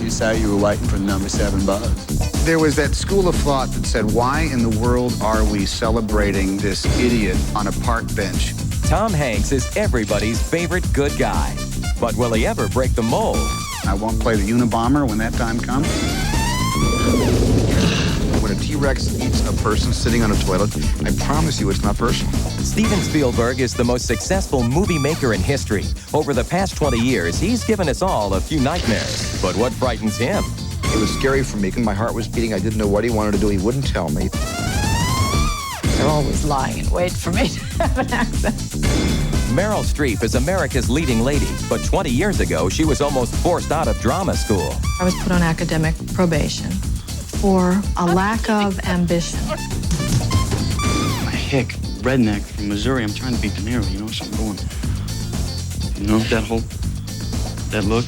you say you were waiting for the number 7 buzz. There was that school of thought that said, why in the world are we celebrating this idiot on a park bench? Tom Hanks is everybody's favorite good guy. But will he ever break the mold? I won't play the Unabomber when that time comes. When a T-Rex eats a person sitting on a toilet, I promise you it's not personal. Steven Spielberg is the most successful movie maker in history. Over the past 20 years, he's given us all a few nightmares. But what frightens him? It was scary for me. My heart was beating. I didn't know what he wanted to do. He wouldn't tell me. They're always lying in wait for me to have an accent. Meryl Streep is America's leading lady, but 20 years ago, she was almost forced out of drama school. I was put on academic probation for a lack of ambition. I'm a hick redneck from Missouri. I'm trying to beat De Niro, you know, something going. You know, that look?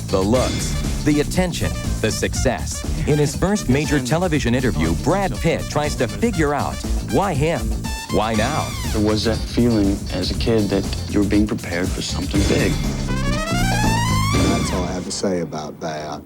The looks, the attention, the success. In his first major television interview, Brad Pitt tries to figure out why him? Why now? There was that feeling as a kid that you were being prepared for something big. That's all I have to say about that.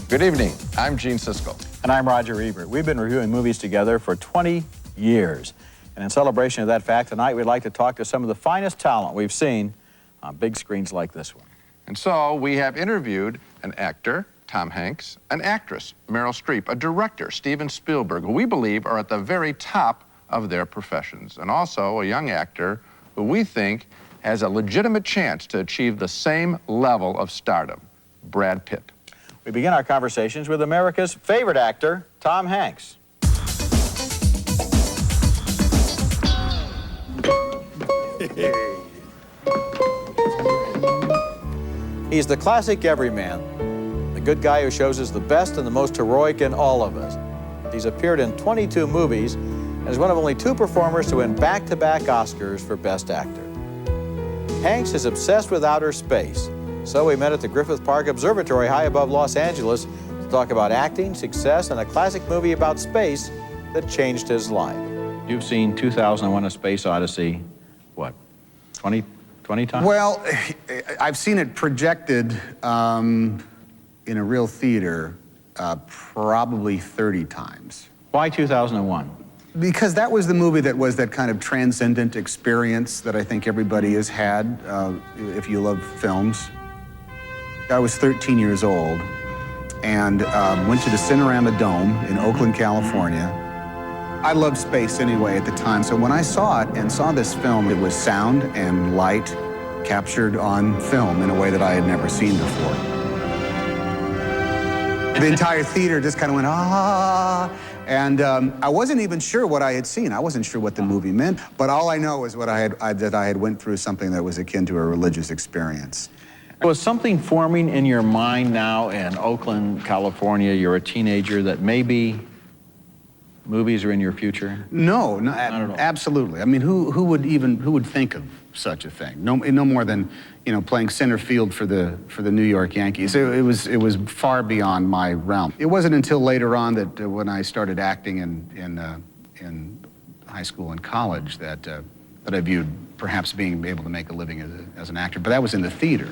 Good evening. I'm Gene Siskel. And I'm Roger Ebert. We've been reviewing movies together for 20 years. And in celebration of that fact, tonight we'd like to talk to some of the finest talent we've seen on big screens like this one. And so we have interviewed an actor, Tom Hanks, an actress, Meryl Streep, a director, Steven Spielberg, who we believe are at the very top of their professions, and also a young actor who we think has a legitimate chance to achieve the same level of stardom, Brad Pitt. We begin our conversations with America's favorite actor, Tom Hanks. He's the classic everyman, the good guy who shows us the best and the most heroic in all of us. He's appeared in 22 movies and is one of only 2 performers to win back-to-back Oscars for Best Actor. Hanks is obsessed with outer space, so we met at the Griffith Park Observatory high above Los Angeles to talk about acting, success, and a classic movie about space that changed his life. You've seen 2001: A Space Odyssey, what, 20 times? Well, I've seen it projected in a real theater probably 30 times. Why 2001? Because that was the movie that was that kind of transcendent experience that I think everybody has had if you love films. I was 13 years old and went to the Cinerama Dome in Oakland, California. I loved space anyway at the time, so when I saw it and saw this film, it was sound and light captured on film in a way that I had never seen before. The entire theater just kind of went, ah, and I wasn't even sure what I had seen. I wasn't sure what the movie meant, but all I know is what that I had went through something that was akin to a religious experience. Was something forming in your mind now in Oakland, California? You're a teenager that maybe movies are in your future? No, absolutely. I mean, who would think of such a thing? No more than, you know, playing center field for the New York Yankees. It was far beyond my realm. It wasn't until later on that when I started acting in high school and college that I viewed perhaps being able to make a living as an actor. But that was in the theater.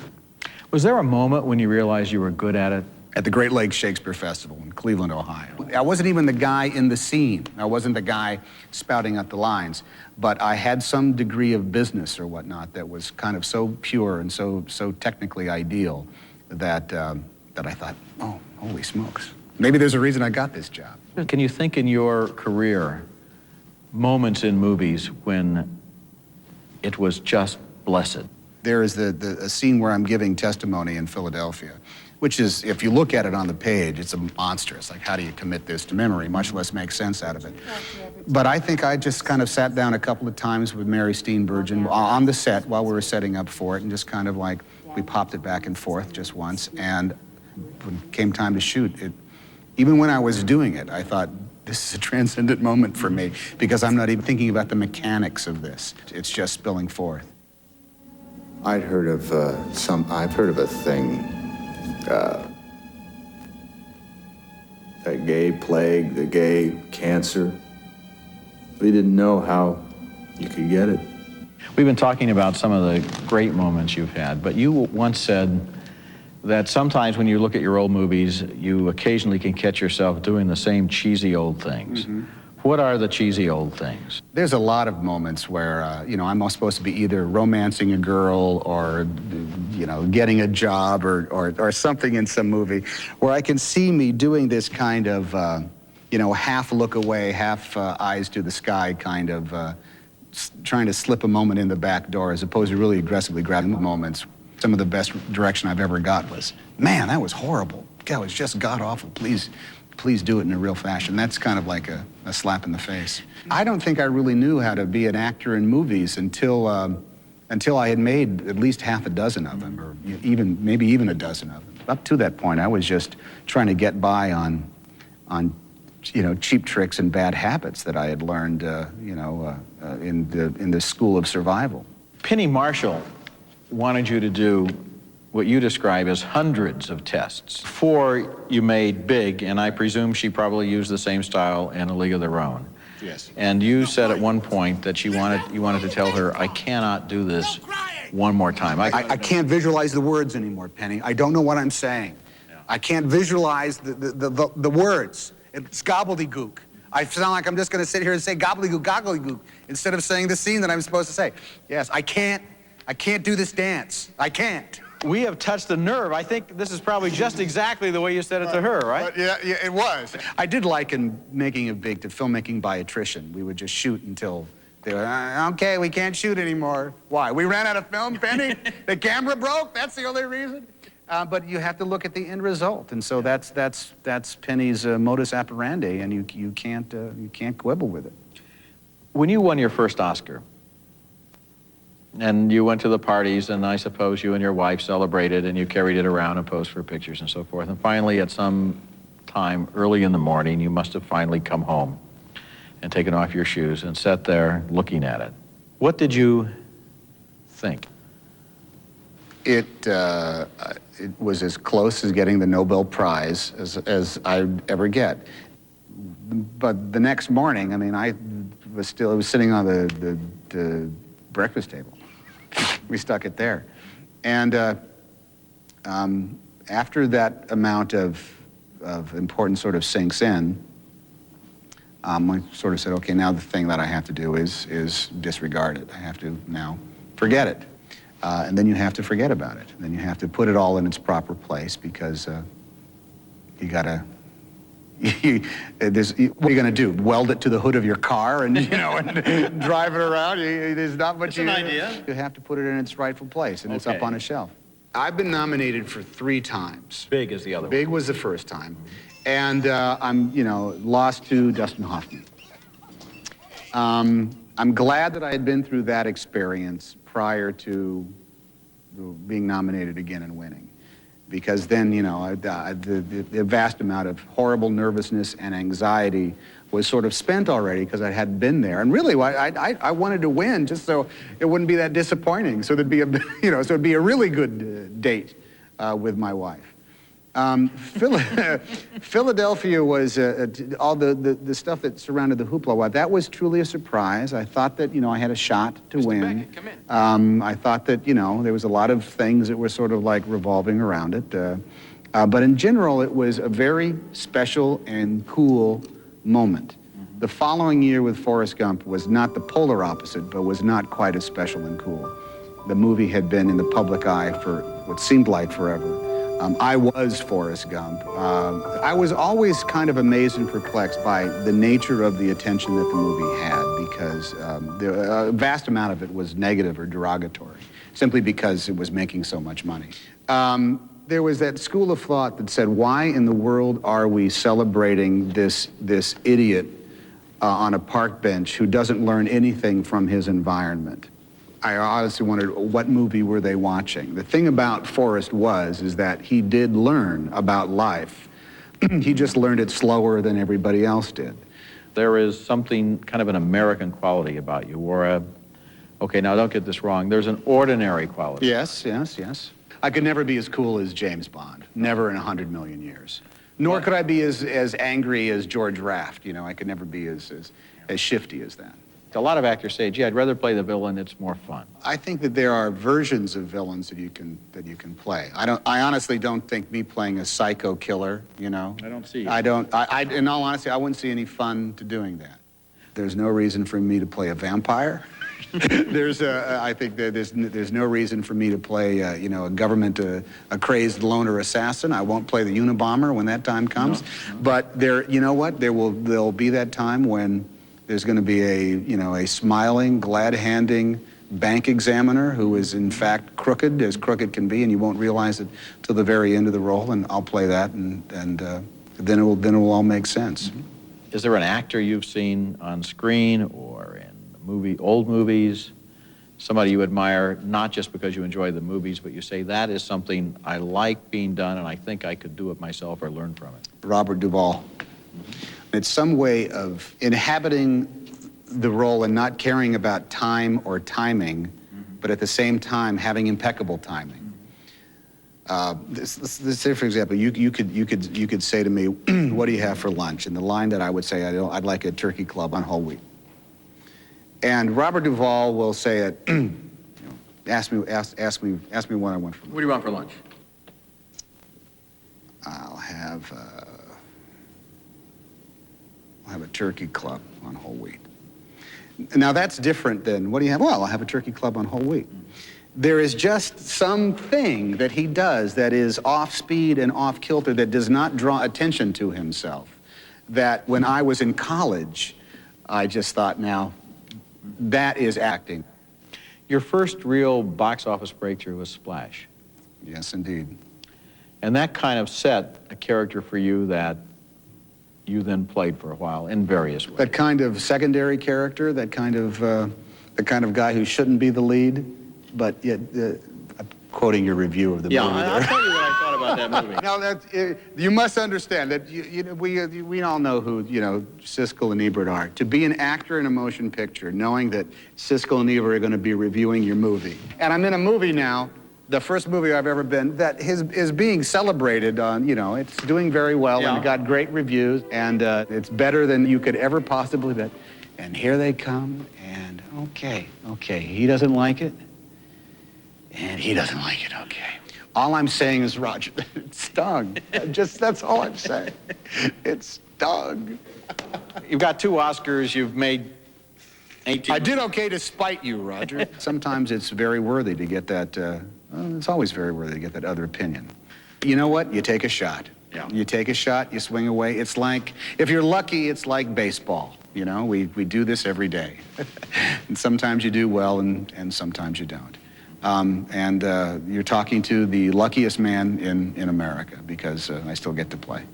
Was there a moment when you realized you were good at it? At the Great Lakes Shakespeare Festival in Cleveland, Ohio. I wasn't even the guy in the scene. I wasn't the guy spouting out the lines, but I had some degree of business or whatnot that was kind of so pure and so technically ideal that I thought, oh, holy smokes. Maybe there's a reason I got this job. Can you think in your career moments in movies when it was just blessed? There is a scene where I'm giving testimony in Philadelphia, which is, if you look at it on the page, it's a monstrous. Like, how do you commit this to memory, much less make sense out of it? But I think I just kind of sat down a couple of times with Mary Steenburgen on the set while we were setting up for it, and just kind of like, we popped it back and forth just once, and when it came time to shoot it, even when I was doing it, I thought, this is a transcendent moment for me, because I'm not even thinking about the mechanics of this. It's just spilling forth. I've heard of a thing, the gay plague, the gay cancer. We didn't know how you could get it. We've been talking about some of the great moments you've had, but you once said that sometimes when you look at your old movies, you occasionally can catch yourself doing the same cheesy old things. What are the cheesy old things? There's a lot of moments where, you know, I'm supposed to be either romancing a girl or, you know, getting a job or something in some movie where I can see me doing this kind of, you know, half look away, half eyes to the sky kind of trying to slip a moment in the back door as opposed to really aggressively grabbing the moments. Some of the best direction I've ever got was, man, that was horrible. That was just god-awful. Please do it in a real fashion. That's kind of like a slap in the face. I don't think I really knew how to be an actor in movies until I had made at least half a dozen of them, or maybe even a dozen of them. Up to that point, I was just trying to get by on you know, cheap tricks and bad habits that I had learned, you know, in the school of survival. Penny Marshall wanted you to do what you describe as hundreds of tests before you made Big, and I presume she probably used the same style in A League of Their Own. Yes. And you said at one point that you wanted to tell her, I cannot do this one more time. I can't visualize the words anymore, Penny. I don't know what I'm saying. Yeah. I can't visualize the words. It's gobbledygook. I sound like I'm just going to sit here and say gobbledygook, gobbledygook, instead of saying the scene that I'm supposed to say. Yes, I can't do this dance. I can't. We have touched a nerve. I think this is probably just exactly the way you said it to her, right? Yeah, it was. I did liken making it big to filmmaking by attrition. We would just shoot until they were, okay, we can't shoot anymore. Why? We ran out of film, Penny? The camera broke? That's the only reason? But you have to look at the end result, and so that's Penny's modus operandi, and you can't quibble with it. When you won your first Oscar, and you went to the parties, and I suppose you and your wife celebrated, and you carried it around and posed for pictures and so forth. And finally, at some time early in the morning, you must have finally come home and taken off your shoes and sat there looking at it. What did you think? It was as close as getting the Nobel Prize as I'd ever get. But the next morning, I mean, I was sitting on the breakfast table. We stuck it there. And after that amount of importance sort of sinks in, I sort of said, okay, now the thing that I have to do is disregard it. I have to now forget it. And then you have to forget about it. Then you have to put it all in its proper place because you gotta, what are you gonna do? Weld it to the hood of your car and, you know, and drive it around? There's not much. It's an idea. You have to put it in its rightful place, and it's up on a shelf. I've been nominated for 3 times. Big is the other one. Big was the first time. And I'm, you know, lost to Dustin Hoffman. I'm glad that I had been through that experience prior to being nominated again and winning. Because then, you know, the vast amount of horrible nervousness and anxiety was sort of spent already because I hadn't been there. And really, I wanted to win just so it wouldn't be that disappointing. So there'd be a, you know, so it'd be a really good date with my wife. Philadelphia was all the stuff that surrounded the hoopla. That was truly a surprise. I thought that, you know, I had a shot to win. Beckett, come in. I thought that, you know, there was a lot of things that were sort of like revolving around it. But in general, it was a very special and cool moment. The following year with Forrest Gump was not the polar opposite, but was not quite as special and cool. The movie had been in the public eye for what seemed like forever. I was Forrest Gump. I was always kind of amazed and perplexed by the nature of the attention that the movie had because a vast amount of it was negative or derogatory, simply because it was making so much money. There was that school of thought that said, why in the world are we celebrating this idiot on a park bench who doesn't learn anything from his environment? I honestly wondered, what movie were they watching? The thing about Forrest is that he did learn about life. He just learned it slower than everybody else did. There is something, kind of an American quality about you, or okay, now don't get this wrong, there's an ordinary quality. Yes, yes, yes. I could never be as cool as James Bond, never in 100 million years. Nor could I be as angry as George Raft, you know, I could never be as shifty as that. A lot of actors say, gee, I'd rather play the villain, it's more fun. I think that there are versions of villains that you can play. I honestly don't think me playing a psycho killer, you know. I don't see it. In all honesty, I wouldn't see any fun to doing that. There's no reason for me to play a vampire. I think that there's no reason for me to play, a crazed loner assassin. I won't play the Unabomber when that time comes. No. But you know what? There'll be that time when there's going to be a smiling, glad-handing bank examiner who is in fact crooked as crooked can be, and you won't realize it till the very end of the role. And I'll play that, and then it will all make sense. Mm-hmm. Is there an actor you've seen on screen or in old movies, somebody you admire, not just because you enjoy the movies, but you say, that is something I like being done and I think I could do it myself or learn from it? Robert Duvall. It's some way of inhabiting the role and not caring about time or timing, but at the same time having impeccable timing. Say, for example, you could say to me, "What do you have for lunch?" And the line that I would say, I'd like a turkey club on whole wheat. And Robert Duvall will say it. Ask me what I want for lunch. What do you want for lunch? I'll have a turkey club on whole wheat. Now that's different than, what do you have? Well, I'll have a turkey club on whole wheat. There is just something that he does that is off speed and off kilter that does not draw attention to himself. That when I was in college, I just thought, now, that is acting. Your first real box office breakthrough was Splash. Yes, indeed. And that kind of set a character for you that you then played for a while in various ways. That kind of secondary character, the kind of guy who shouldn't be the lead, but yet, I'm quoting your review of the movie. Yeah, I'll tell you what I thought about that movie. Now, you must understand that we all know who Siskel and Ebert are. To be an actor in a motion picture, knowing that Siskel and Ebert are going to be reviewing your movie, and I'm in a movie now. The first movie I've ever been that is being celebrated on, it's doing very well, yeah. And it got great reviews, and it's better than you could ever possibly bet. And here they come, and okay, he doesn't like it, and he doesn't like it, okay. All I'm saying is, Roger, it stung. That's all I'm saying. It stung. You've got 2 Oscars, you've made 18. I did okay to spite you, Roger. Sometimes it's very worthy to get that, it's always very worthy to get that other opinion. You know what? You take a shot. Yeah. You take a shot, you swing away. It's like, if you're lucky, it's like baseball. We do this every day. And sometimes you do well, and sometimes you don't. You're talking to the luckiest man in America, because I still get to play.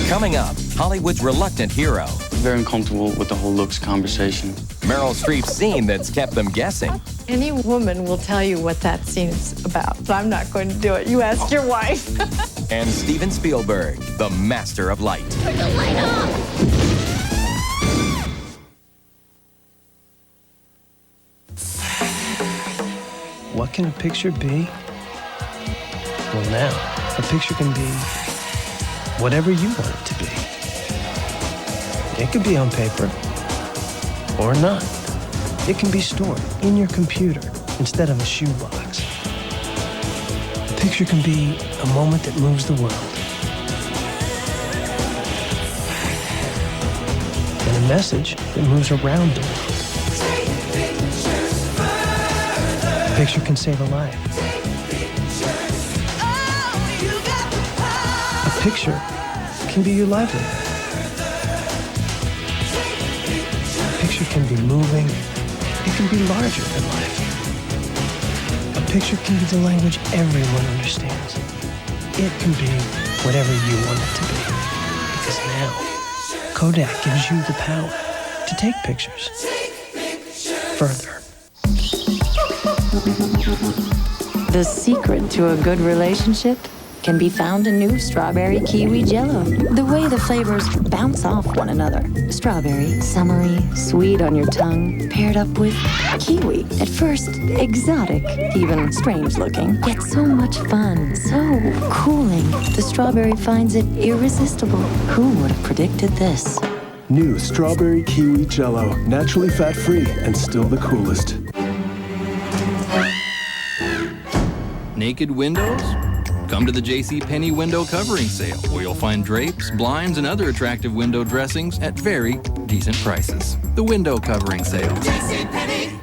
Coming up, Hollywood's reluctant hero. Very uncomfortable with the whole looks conversation. Meryl Streep's scene that's kept them guessing. Any woman will tell you what that scene is about, but I'm not going to do it. You ask your wife. And Steven Spielberg, the master of light. Turn the light off! What can a picture be? Well, now, a picture can be whatever you want it to be. It could be on paper, or not. It can be stored in your computer instead of a shoebox. A picture can be a moment that moves the world. And a message that moves around the world. A picture can save a life. A picture can be your livelihood. A picture can be moving. It can be larger than life. A picture can be the language everyone understands. It can be whatever you want it to be. Because now, Kodak gives you the power to take pictures further. The secret to a good relationship can be found in new strawberry kiwi jello. The way the flavors bounce off one another. Strawberry, summery, sweet on your tongue, paired up with kiwi. At first, exotic, even strange looking, yet so much fun, so cooling. The strawberry finds it irresistible. Who would have predicted this? New strawberry kiwi jello, naturally fat-free and still the coolest. Naked windows? Come to the JCPenney window covering sale, where you'll find drapes, blinds, and other attractive window dressings at very decent prices. The window covering sale. JCPenney.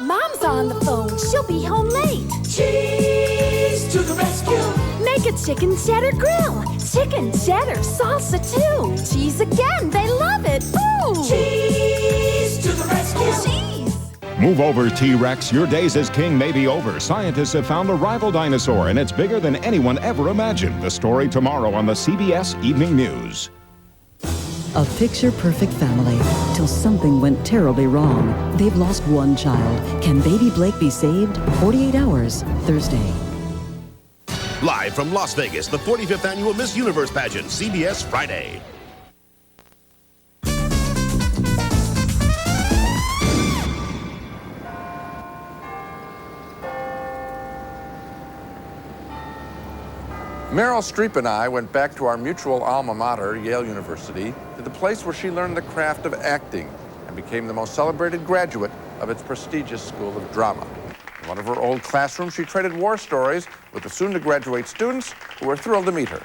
Mom's on the phone. She'll be home late. Cheese to the rescue. Make a chicken cheddar grill. Chicken cheddar salsa too. Cheese again. They love it. Ooh. Cheese to the rescue. Cheese. Move over, T-Rex. Your days as king may be over. Scientists have found the rival dinosaur, and it's bigger than anyone ever imagined. The story tomorrow on the CBS Evening News. A picture-perfect family, till something went terribly wrong. They've lost one child. Can baby Blake be saved? 48 hours, Thursday. Live from Las Vegas, the 45th Annual Miss Universe Pageant, CBS Friday. Meryl Streep and I went back to our mutual alma mater, Yale University, to the place where she learned the craft of acting and became the most celebrated graduate of its prestigious School of Drama. In one of her old classrooms, she traded war stories with the soon-to-graduate students who were thrilled to meet her.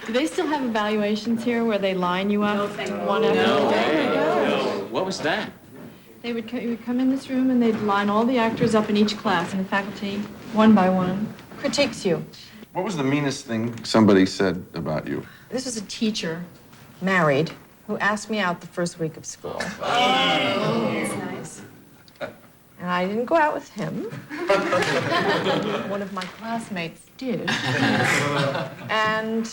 Do they still have evaluations here where they line you up one after another? No. What was that? You would come in this room and they'd line all the actors up in each class, and the faculty, one by one, critiques you. What was the meanest thing somebody said about you? This was a teacher, married, who asked me out the first week of school. Oh, that's nice. And I didn't go out with him. One of my classmates did. And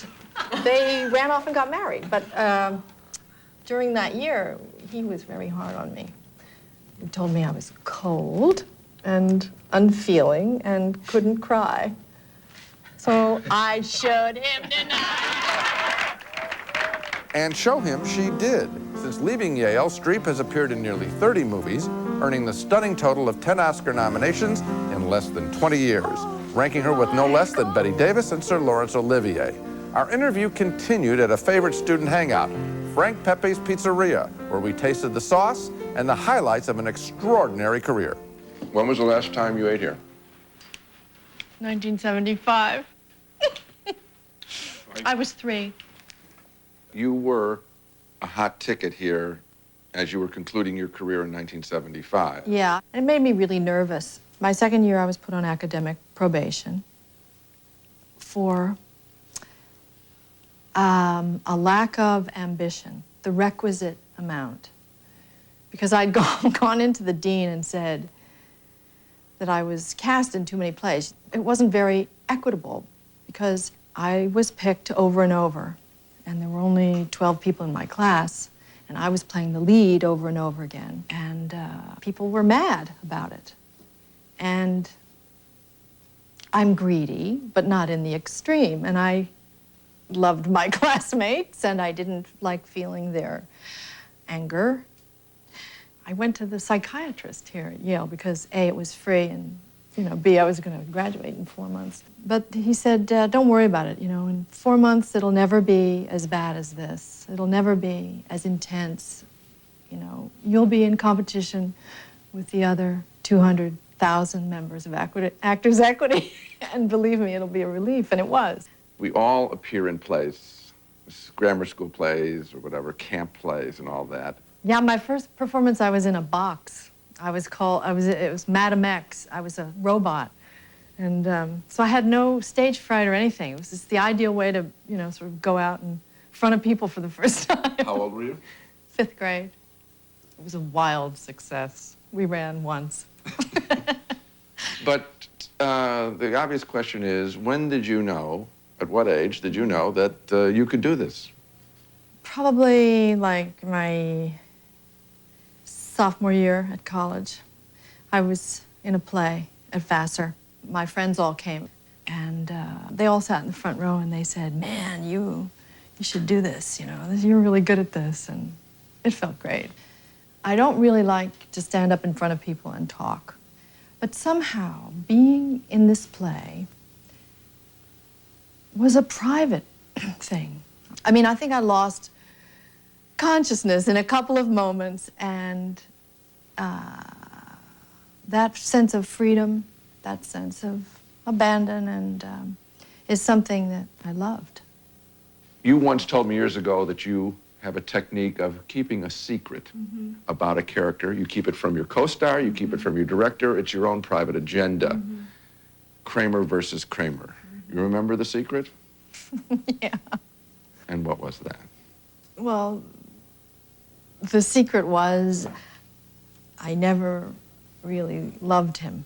they ran off and got married. But during that year, he was very hard on me. He told me I was cold and unfeeling and couldn't cry. So I showed him tonight. And show him she did. Since leaving Yale, Streep has appeared in nearly 30 movies, earning the stunning total of 10 Oscar nominations in less than 20 years, ranking her with no less than Bette Davis and Sir Laurence Olivier. Our interview continued at a favorite student hangout, Frank Pepe's Pizzeria, where we tasted the sauce and the highlights of an extraordinary career. When was the last time you ate here? 1975. I was 3. You were a hot ticket here as you were concluding your career in 1975. Yeah, it made me really nervous. My second year, I was put on academic probation for a lack of ambition, the requisite amount. Because I'd gone into the dean and said that I was cast in too many plays. It wasn't very equitable because I was picked over and over, and there were only 12 people in my class, and I was playing the lead over and over again, and people were mad about it. And I'm greedy, but not in the extreme, and I loved my classmates, and I didn't like feeling their anger. I went to the psychiatrist here at Yale because A, it was free, and B, I was going to graduate in 4 months. But he said, don't worry about it. In 4 months, it'll never be as bad as this. It'll never be as intense. You'll be in competition with the other 200,000 members of Actors Equity. And believe me, it'll be a relief, and it was. We all appear in plays, grammar school plays or whatever, camp plays and all that. Yeah, my first performance, I was in a box. It was Madam X. I was a robot. And so I had no stage fright or anything. It was just the ideal way to, sort of go out in front of people for the first time. How old were you? 5th grade. It was a wild success. We ran once. But the obvious question is, when did you know, at what age did you know that you could do this? Probably like my sophomore year at college. I was in a play at Vassar. My friends all came, and they all sat in the front row, and they said, man, you should do this, you're really good at this, and it felt great. I don't really like to stand up in front of people and talk, but somehow being in this play was a private thing. I mean, I think I lost consciousness in a couple of moments, and that sense of freedom, that sense of abandon, and is something that I loved. You once told me years ago that you have a technique of keeping a secret about a character. You keep it from your co-star, you keep it from your director, it's your own private agenda. Kramer versus Kramer. You remember the secret? Yeah. And what was that? Well, the secret was I never really loved him.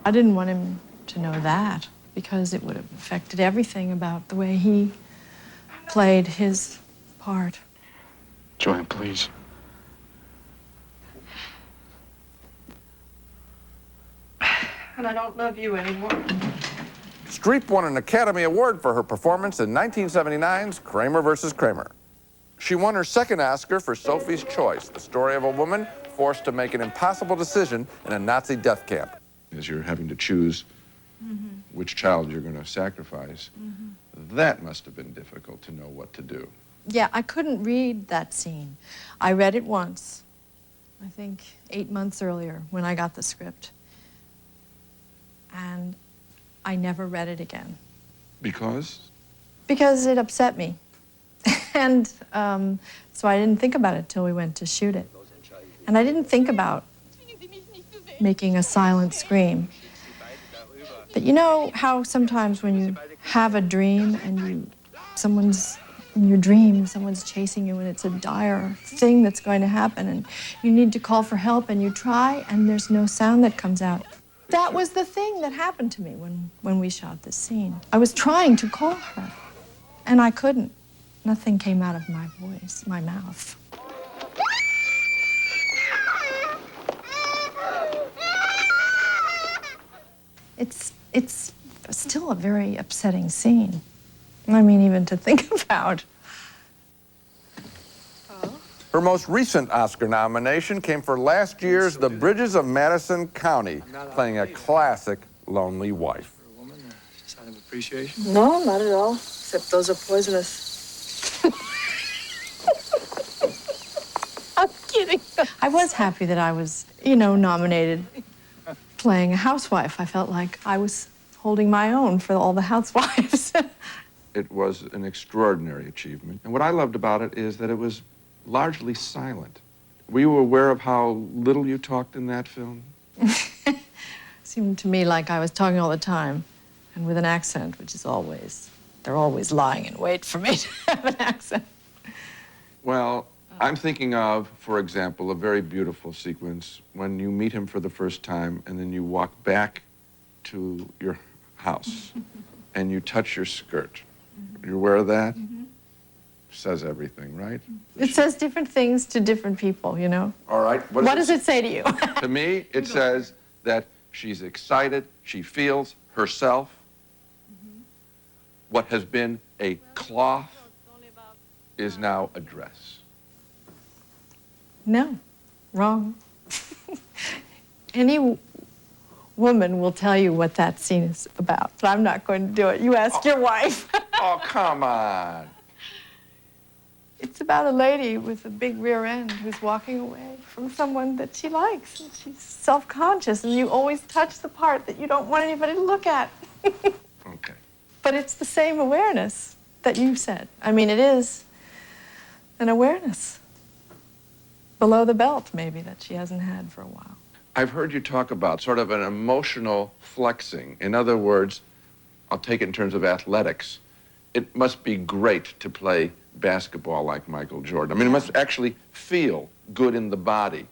I didn't want him to know that because it would have affected everything about the way he played his part. Joanne, please. And I don't love you anymore. Streep won an Academy Award for her performance in 1979's Kramer versus Kramer. She won her second Oscar for Sophie's Choice, the story of a woman forced to make an impossible decision in a Nazi death camp. As you're having to choose which child you're going to sacrifice, that must have been difficult to know what to do. Yeah, I couldn't read that scene. I read it once, I think 8 months earlier when I got the script. And I never read it again. Because? Because it upset me. And so I didn't think about it till we went to shoot it. And I didn't think about making a silent scream. But you know how sometimes when you have a dream and in your dream, someone's chasing you and it's a dire thing that's going to happen and you need to call for help and you try and there's no sound that comes out. That was the thing that happened to me when we shot this scene. I was trying to call her and I couldn't. Nothing came out of my voice, my mouth. It's still a very upsetting scene. I mean, even to think about. Her most recent Oscar nomination came for last year's The Bridges of Madison County, playing a classic lonely wife. Sign of appreciation? No, not at all, except those are poisonous. I'm kidding. I was happy that I was, nominated playing a housewife. I felt like I was holding my own for all the housewives. It was an extraordinary achievement. And what I loved about it is that it was largely silent. Were you aware of how little you talked in that film? Seemed to me like I was talking all the time, and with an accent, which is they're always lying in wait for me to have an accent. Well, I'm thinking of, for example, a very beautiful sequence when you meet him for the first time and then you walk back to your house and you touch your skirt. You're aware of that? Says everything, right? It says different things to different people, All right. What does it say to you? To me, it says that she's excited, she feels herself. What has been a cloth is now a dress. No, wrong. Any woman will tell you what that scene is about, but I'm not going to do it. You ask your wife. Oh, come on. It's about a lady with a big rear end who's walking away from someone that she likes. And she's self-conscious, and you always touch the part that you don't want anybody to look at. Okay. But it's the same awareness that you said. I mean, it is an awareness below the belt, maybe, that she hasn't had for a while. I've heard you talk about sort of an emotional flexing. In other words, I'll take it in terms of athletics. It must be great to play basketball like Michael Jordan. I mean, it must actually feel good in the body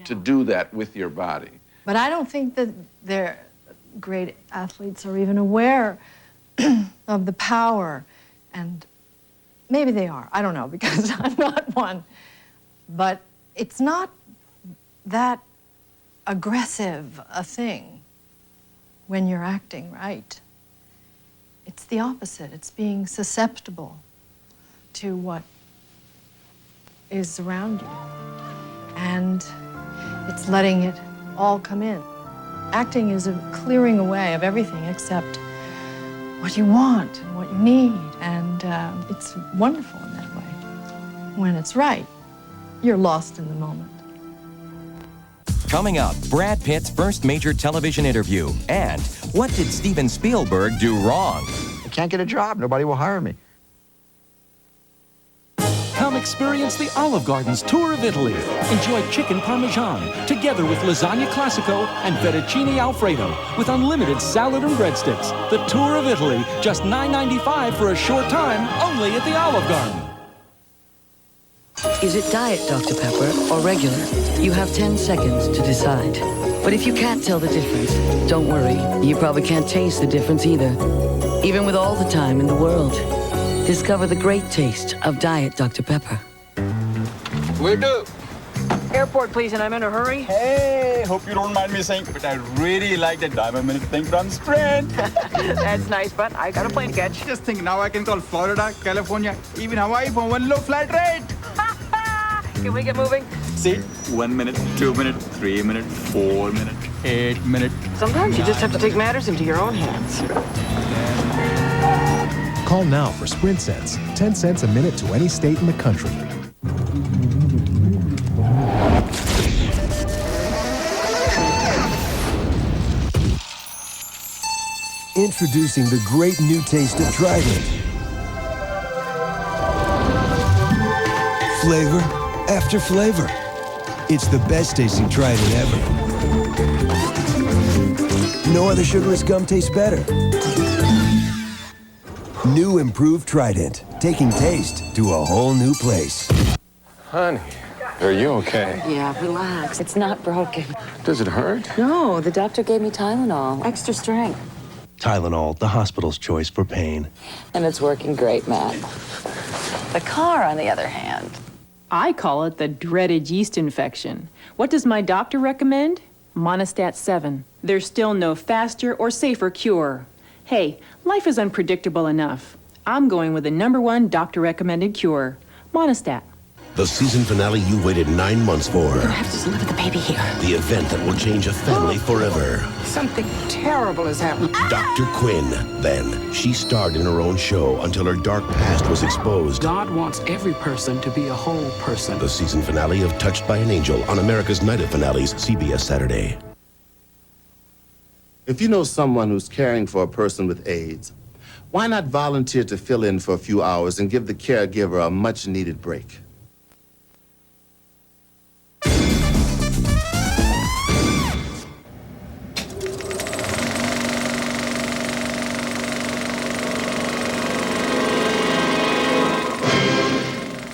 to do that with your body. But I don't think that they're great athletes are even aware of the power, and maybe they are. I don't know, because I'm not one. But it's not that aggressive a thing when you're acting right. It's the opposite. It's being susceptible to what is around you. And it's letting it all come in. Acting is a clearing away of everything except what you want and what you need. And it's wonderful in that way. when it's right, you're lost in the moment. Coming up, Brad Pitt's first major television interview. And what did Steven Spielberg do wrong? I can't get a job. Nobody will hire me. Come experience the Olive Garden's tour of Italy. Enjoy chicken parmesan together with lasagna classico and fettuccine alfredo with unlimited salad and breadsticks. The tour of Italy, just $9.95 for a short time, only at the Olive Garden. Is it Diet Dr. Pepper or regular? You have 10 seconds to decide. But if you can't tell the difference, don't worry. You probably can't taste the difference either, even with all the time in the world. Discover the great taste of Diet Dr. Pepper. Waiter! Airport, please, and I'm in a hurry. Hey, hope you don't mind me saying, but I really like that Diamond Minute thing from Sprint. That's nice, but I got a plane to catch. Just think, now I can call Florida, California, even Hawaii for one low flight rate. Can we get moving? See, 1 minute, 2 minutes, 3 minutes, 4 minutes, 8 minutes. Sometimes you just have to take matters into your own hands. Call now for Sprint Cents. 10 cents a minute to any state in the country. Introducing the great new taste of Trident. Flavor after flavor. It's the best tasting Trident ever. No other sugarless gum tastes better. New improved Trident, taking taste to a whole new place. Honey, are you okay? Yeah, relax. It's not broken. Does it hurt? No, the doctor gave me Tylenol. Extra strength. Tylenol, the hospital's choice for pain. And it's working great, Matt. The car, on the other hand. I call it the dreaded yeast infection. What does my doctor recommend? Monistat 7. There's still no faster or safer cure. Hey, life is unpredictable enough. I'm going with the #1 doctor-recommended cure, Monistat. The season finale you waited 9 months for. I have to deliver the baby here. The event that will change a family forever. Something terrible has happened. Dr. Quinn. Then, she starred in her own show until her dark past was exposed. God wants every person to be a whole person. The season finale of Touched by an Angel on America's Night of Finales, CBS Saturday. If you know someone who's caring for a person with AIDS, why not volunteer to fill in for a few hours and give the caregiver a much-needed break?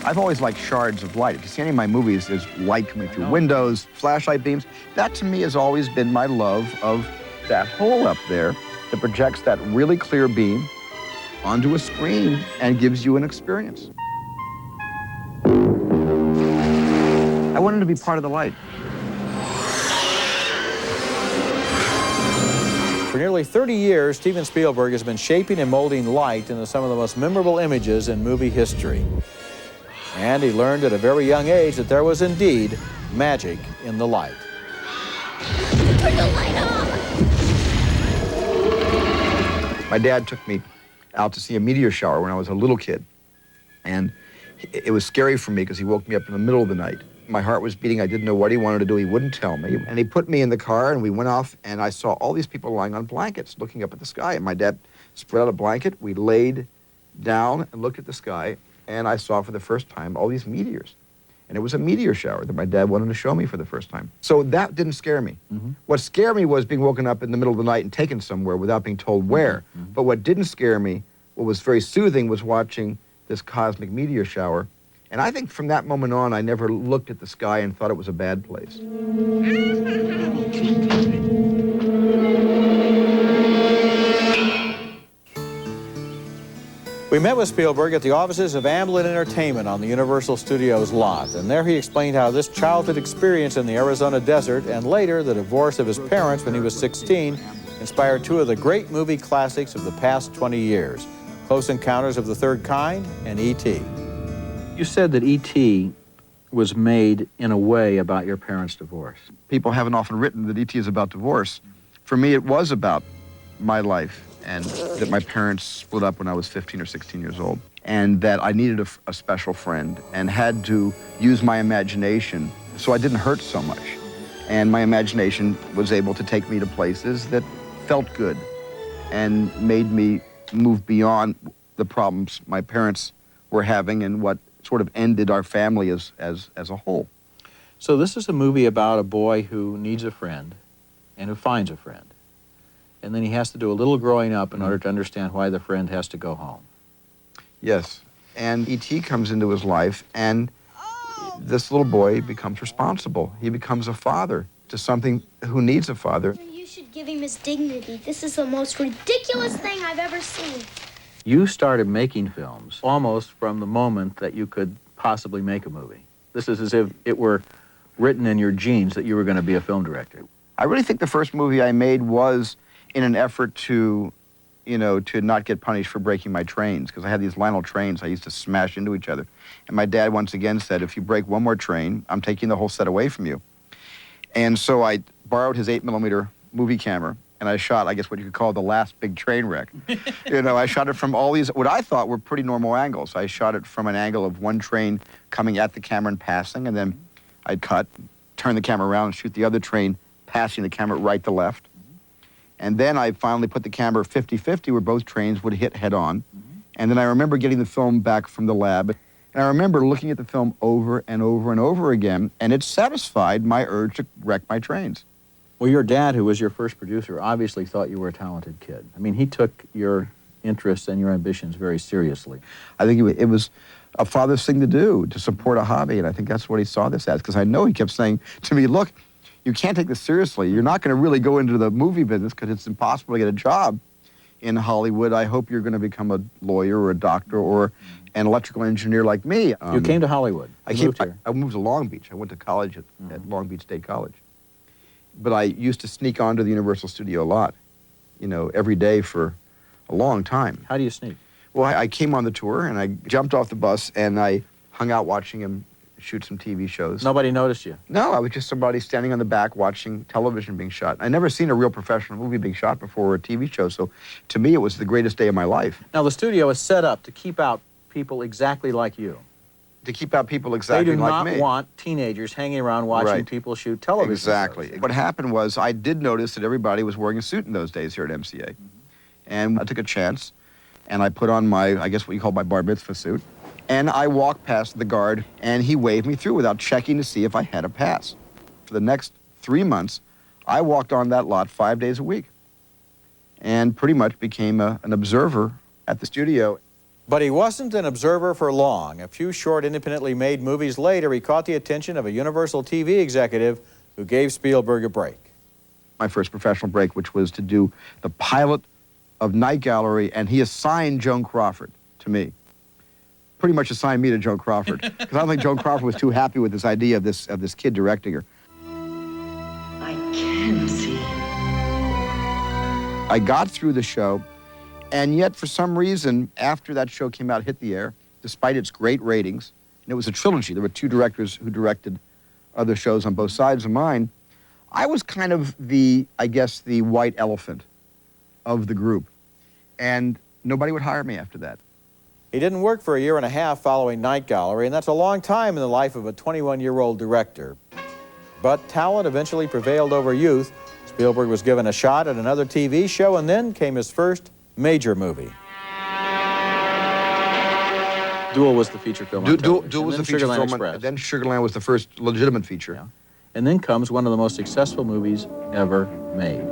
I've always liked shards of light. If you see any of my movies, there's light coming through windows, flashlight beams. That, to me, has always been my love of that hole up there that projects that really clear beam onto a screen and gives you an experience. I wanted to be part of the light. For nearly 30 years, Steven Spielberg has been shaping and molding light into some of the most memorable images in movie history. And he learned at a very young age that there was indeed magic in the light. Turn the light on! My dad took me out to see a meteor shower when I was a little kid. And it was scary for me because he woke me up in the middle of the night. My heart was beating. I didn't know what he wanted to do. He wouldn't tell me. And he put me in the car, and we went off, and I saw all these people lying on blankets looking up at the sky. And my dad spread out a blanket. We laid down and looked at the sky, and I saw for the first time all these meteors. And it was a meteor shower that my dad wanted to show me for the first time. So that didn't scare me. What scared me was being woken up in the middle of the night and taken somewhere without being told where. But what didn't scare me, what was very soothing, was watching this cosmic meteor shower. And I think from that moment on, I never looked at the sky and thought it was a bad place. We met with Spielberg at the offices of Amblin Entertainment on the Universal Studios lot, and there he explained how this childhood experience in the Arizona desert and later the divorce of his parents when he was 16 inspired two of the great movie classics of the past 20 years, Close Encounters of the Third Kind and E.T. You said that E.T. was made in a way about your parents' divorce. People haven't often written that E.T. is about divorce. For me, it was about my life and that my parents split up when I was 15 or 16 years old, and that I needed a special friend and had to use my imagination so I didn't hurt so much. And my imagination was able to take me to places that felt good and made me move beyond the problems my parents were having and what sort of ended our family as a whole. So this is a movie about a boy who needs a friend and who finds a friend. And then he has to do a little growing up in order to understand why the friend has to go home. Yes, and E.T. comes into his life, and this little boy becomes responsible. He becomes a father to something who needs a father. You should give him his dignity. This is the most ridiculous thing I've ever seen. You started making films almost from the moment that you could possibly make a movie. This is as if it were written in your genes that you were going to be a film director. I really think the first movie I made was in an effort to, to not get punished for breaking my trains, because I had these Lionel trains I used to smash into each other. And my dad once again said, if you break one more train, I'm taking the whole set away from you. And so I borrowed his 8mm movie camera, and I shot, I guess, what you could call the last big train wreck. I shot it from all these, what I thought were pretty normal angles. I shot it from an angle of one train coming at the camera and passing, and then I'd cut, turn the camera around, and shoot the other train passing the camera right to left. And then I finally put the camera 50-50 where both trains would hit head on. And then I remember getting the film back from the lab. And I remember looking at the film over and over and over again, and it satisfied my urge to wreck my trains. Well, your dad, who was your first producer, obviously thought you were a talented kid. I mean, he took your interests and your ambitions very seriously. I think it was a father's thing to do, to support a hobby, and I think that's what he saw this as, because I know he kept saying to me, look, you can't take this seriously. You're not going to really go into the movie business because it's impossible to get a job in Hollywood. I hope you're going to become a lawyer or a doctor or an electrical engineer like me. You came to Hollywood. I moved to Long Beach. I went to college at Long Beach State College. But I used to sneak onto the Universal Studio a lot, every day for a long time. How do you sneak? Well, I came on the tour, and I jumped off the bus, and I hung out watching him shoot some TV shows. Nobody noticed you? No, I was just somebody standing on the back watching television being shot. I'd never seen a real professional movie being shot before, or a TV show, so to me it was the greatest day of my life. Now, the studio is set up to keep out people exactly like you. To keep out people exactly like me. They do not want teenagers hanging around watching people shoot television Exactly. shows. What happened was I did notice that everybody was wearing a suit in those days here at MCA. And I took a chance, and I put on my, I guess what you call my bar mitzvah suit. And I walked past the guard, and he waved me through without checking to see if I had a pass. For the next 3 months, I walked on that lot 5 days a week and pretty much became an observer at the studio. But he wasn't an observer for long. A few short, independently made movies later, he caught the attention of a Universal TV executive who gave Spielberg a break. My first professional break, which was to do the pilot of Night Gallery, and he assigned Joan Crawford to me. Pretty much assigned me to Joan Crawford, because I don't think Joan Crawford was too happy with this idea of this kid directing her. I can see. I got through the show, and yet for some reason, after that show came out, hit the air, despite its great ratings, and it was a trilogy. There were two directors who directed other shows on both sides of mine. I was kind of I guess, the white elephant of the group, and nobody would hire me after that. He didn't work for a year and a half following Night Gallery, and that's a long time in the life of a 21-year-old director. But talent eventually prevailed over youth. Spielberg was given a shot at another TV show, and then came his first major movie. Duel was the feature film on television. Duel was the feature film, and then Sugarland was the first legitimate feature. Yeah. And then comes one of the most successful movies ever made.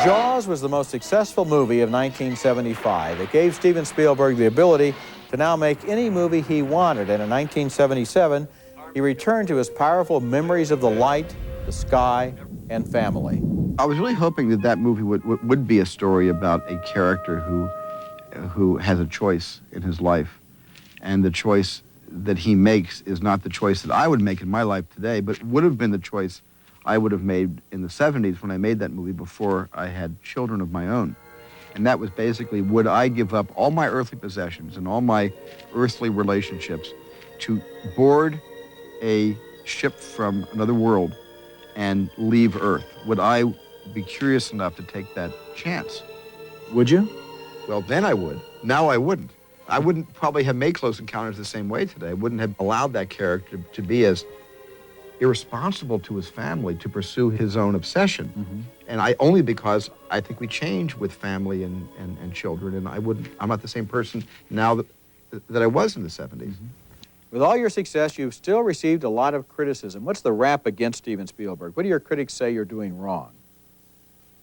Jaws was the most successful movie of 1975. It gave Steven Spielberg the ability to now make any movie he wanted, and in 1977, he returned to his powerful memories of the light, the sky, and family. I was really hoping that that movie would be a story about a character who has a choice in his life, and the choice that he makes is not the choice that I would make in my life today, but would have been the choice I would have made in the 70s when I made that movie before I had children of my own. And that was basically, would I give up all my earthly possessions and all my earthly relationships to board a ship from another world and leave Earth? Would I be curious enough to take that chance. Would you? Well, then I would. Now I wouldn't. I wouldn't probably have made Close Encounters the same way today. I wouldn't have allowed that character to be as irresponsible to his family, to pursue his own obsession. And only because I think we change with family and children, and I'm not the same person now that I was in the 70s. With all your success, you've still received a lot of criticism. What's the rap against Steven Spielberg? What do your critics say you're doing wrong?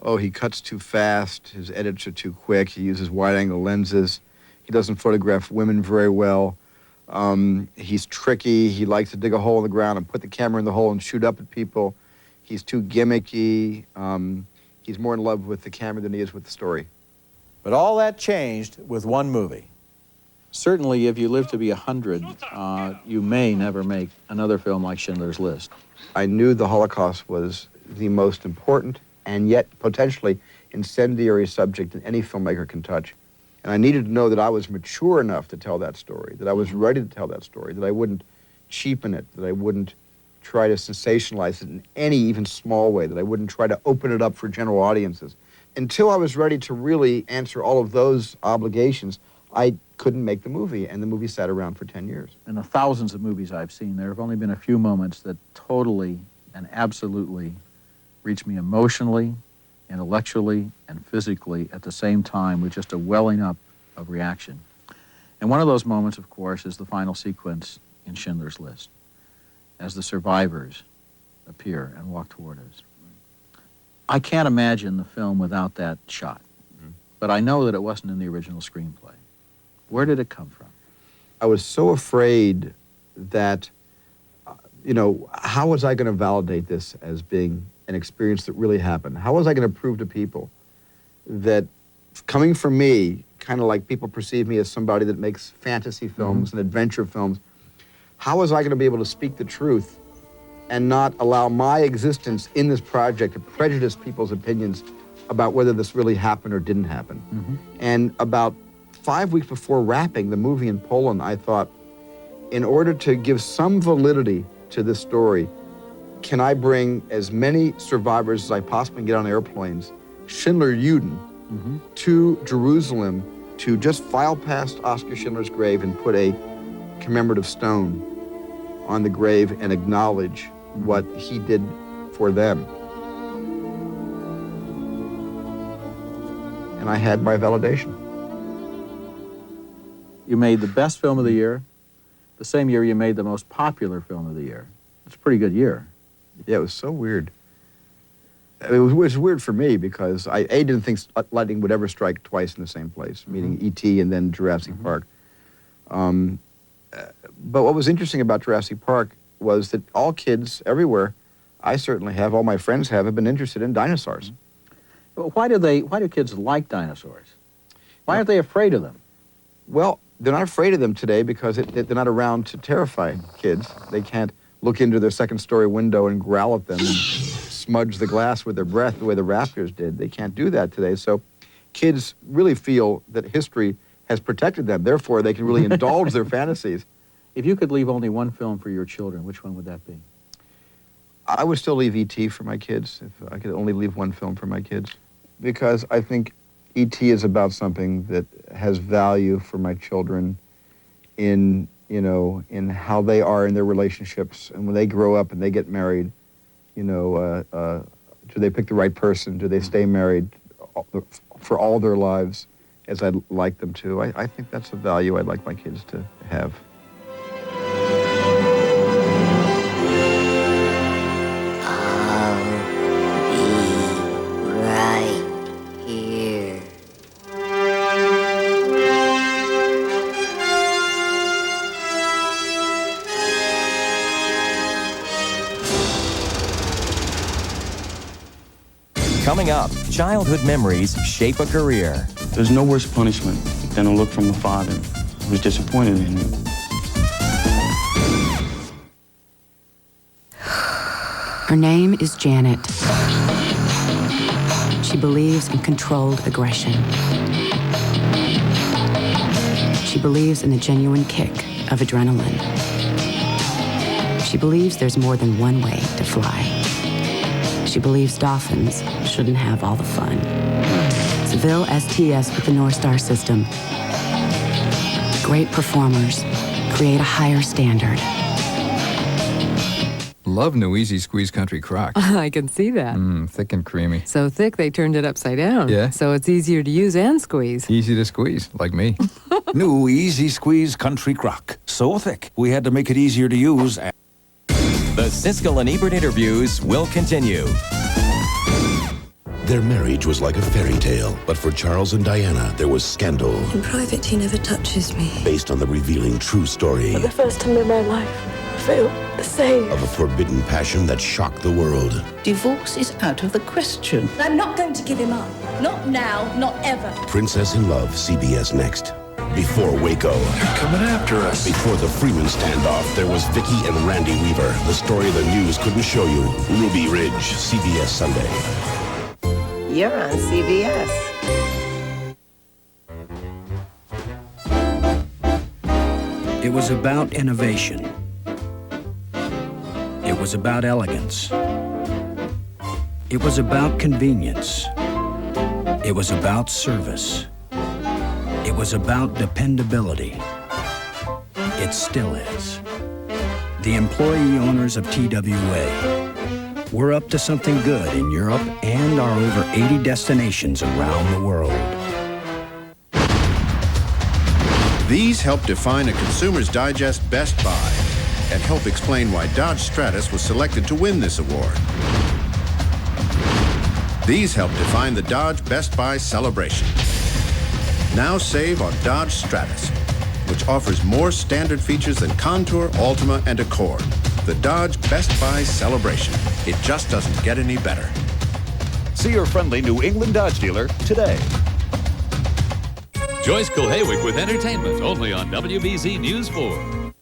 Oh, he cuts too fast, his edits are too quick, he uses wide-angle lenses, he doesn't photograph women very well, he's tricky, he likes to dig a hole in the ground and put the camera in the hole and shoot up at people, he's too gimmicky, he's more in love with the camera than he is with the story. But all that changed with one movie. Certainly, if you live to be 100, you may never make another film like Schindler's List. I knew the Holocaust was the most important and yet potentially incendiary subject that any filmmaker can touch. And I needed to know that I was mature enough to tell that story, that I was ready to tell that story, that I wouldn't cheapen it, that I wouldn't try to sensationalize it in any even small way, that I wouldn't try to open it up for general audiences. Until I was ready to really answer all of those obligations, I couldn't make the movie, and the movie sat around for 10 years. In the thousands of movies I've seen, there have only been a few moments that totally and absolutely reached me emotionally, intellectually, and physically at the same time with just a welling up of reaction. And one of those moments, of course, is the final sequence in Schindler's List, as the survivors appear and walk toward us. I can't imagine the film without that shot, but I know that it wasn't in the original screenplay. Where did it come from? I was so afraid that, how was I going to validate this as being an experience that really happened? How was I going to prove to people that, coming from me, kind of like people perceive me as somebody that makes fantasy films and adventure films, how was I going to be able to speak the truth and not allow my existence in this project to prejudice people's opinions about whether this really happened or didn't happen? And about 5 weeks before wrapping the movie in Poland, I thought, in order to give some validity to this story, can I bring as many survivors as I possibly can get on airplanes, Schindler-Juden, to Jerusalem to just file past Oskar Schindler's grave and put a commemorative stone on the grave and acknowledge what he did for them. And I had my validation. You made the best film of the year. The same year you made the most popular film of the year. It's a pretty good year. Yeah, it was so weird. It was weird for me because I didn't think lightning would ever strike twice in the same place, meaning E.T. and then Jurassic Park. But what was interesting about Jurassic Park was that all kids everywhere, I certainly have, all my friends have been interested in dinosaurs. But why do kids like dinosaurs? Why aren't they afraid of them? Well, they're not afraid of them today because they're not around to terrify kids. They can't look into their second-story window and growl at them and smudge the glass with their breath the way the raptors did. They can't do that today. So kids really feel that history has protected them. Therefore, they can really indulge their fantasies. If you could leave only one film for your children, which one would that be? I would still leave E.T. for my kids, if I could only leave one film for my kids. Because I think E.T. is about something that has value for my children in how they are in their relationships. And when they grow up and they get married, do they pick the right person? Do they stay married for all their lives as I'd like them to? I think that's a value I'd like my kids to have. Coming up, childhood memories shape a career. There's no worse punishment than a look from a father who's disappointed in you. Her name is Janet. She believes in controlled aggression. She believes in the genuine kick of adrenaline. She believes there's more than one way to fly. She believes dolphins shouldn't have all the fun. Seville STS with the North Star system. Great performers create a higher standard. Love new Easy Squeeze Country Crock. I can see that. Thick and creamy. So thick they turned it upside down. Yeah. So it's easier to use and squeeze. Easy to squeeze, like me. New Easy Squeeze Country Crock. So thick, we had to make it easier to use. The Siskel and Ebert interviews will continue. Their marriage was like a fairy tale, but for Charles and Diana, there was scandal. In private, he never touches me. Based on the revealing true story For the first time in my life, I feel the same. of a forbidden passion that shocked the world. Divorce is out of the question. I'm not going to give him up. Not now, not ever. Princess in Love, CBS Next. Before Waco. They're coming after us. Before the Freeman standoff, there was Vicky and Randy Weaver. The story the news couldn't show you. Ruby Ridge, CBS Sunday. You're on CBS. It was about innovation. It was about elegance. It was about convenience. It was about service. It was about dependability. It still is. The employee owners of TWA. We're up to something good in Europe and our over 80 destinations around the world. These help define a Consumer's Digest Best Buy and help explain why Dodge Stratus was selected to win this award. These help define the Dodge Best Buy celebration. Now save on Dodge Stratus, which offers more standard features than Contour, Altima, and Accord. The Dodge Best Buy celebration. It just doesn't get any better. See your friendly New England Dodge dealer today. Joyce Kulhawick with entertainment only on WBZ News 4.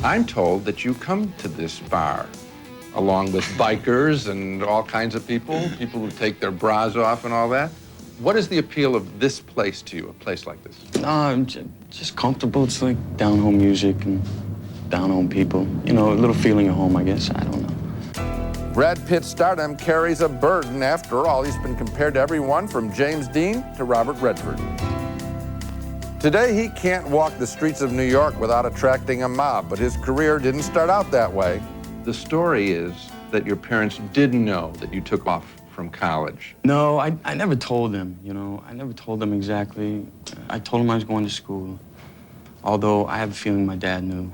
I'm told that you come to this bar along with bikers and all kinds of people who take their bras off and all that. What is the appeal of this place to you, a place like this? I'm just comfortable. It's like down-home music and down-home people. You know, a little feeling of home, I guess. I don't know. Brad Pitt's stardom carries a burden. After all, he's been compared to everyone from James Dean to Robert Redford. Today, he can't walk the streets of New York without attracting a mob, but his career didn't start out that way. The story is that your parents didn't know that you took off from college. No, I never told them, you know. I never told them exactly. I told them I was going to school, although I have a feeling my dad knew.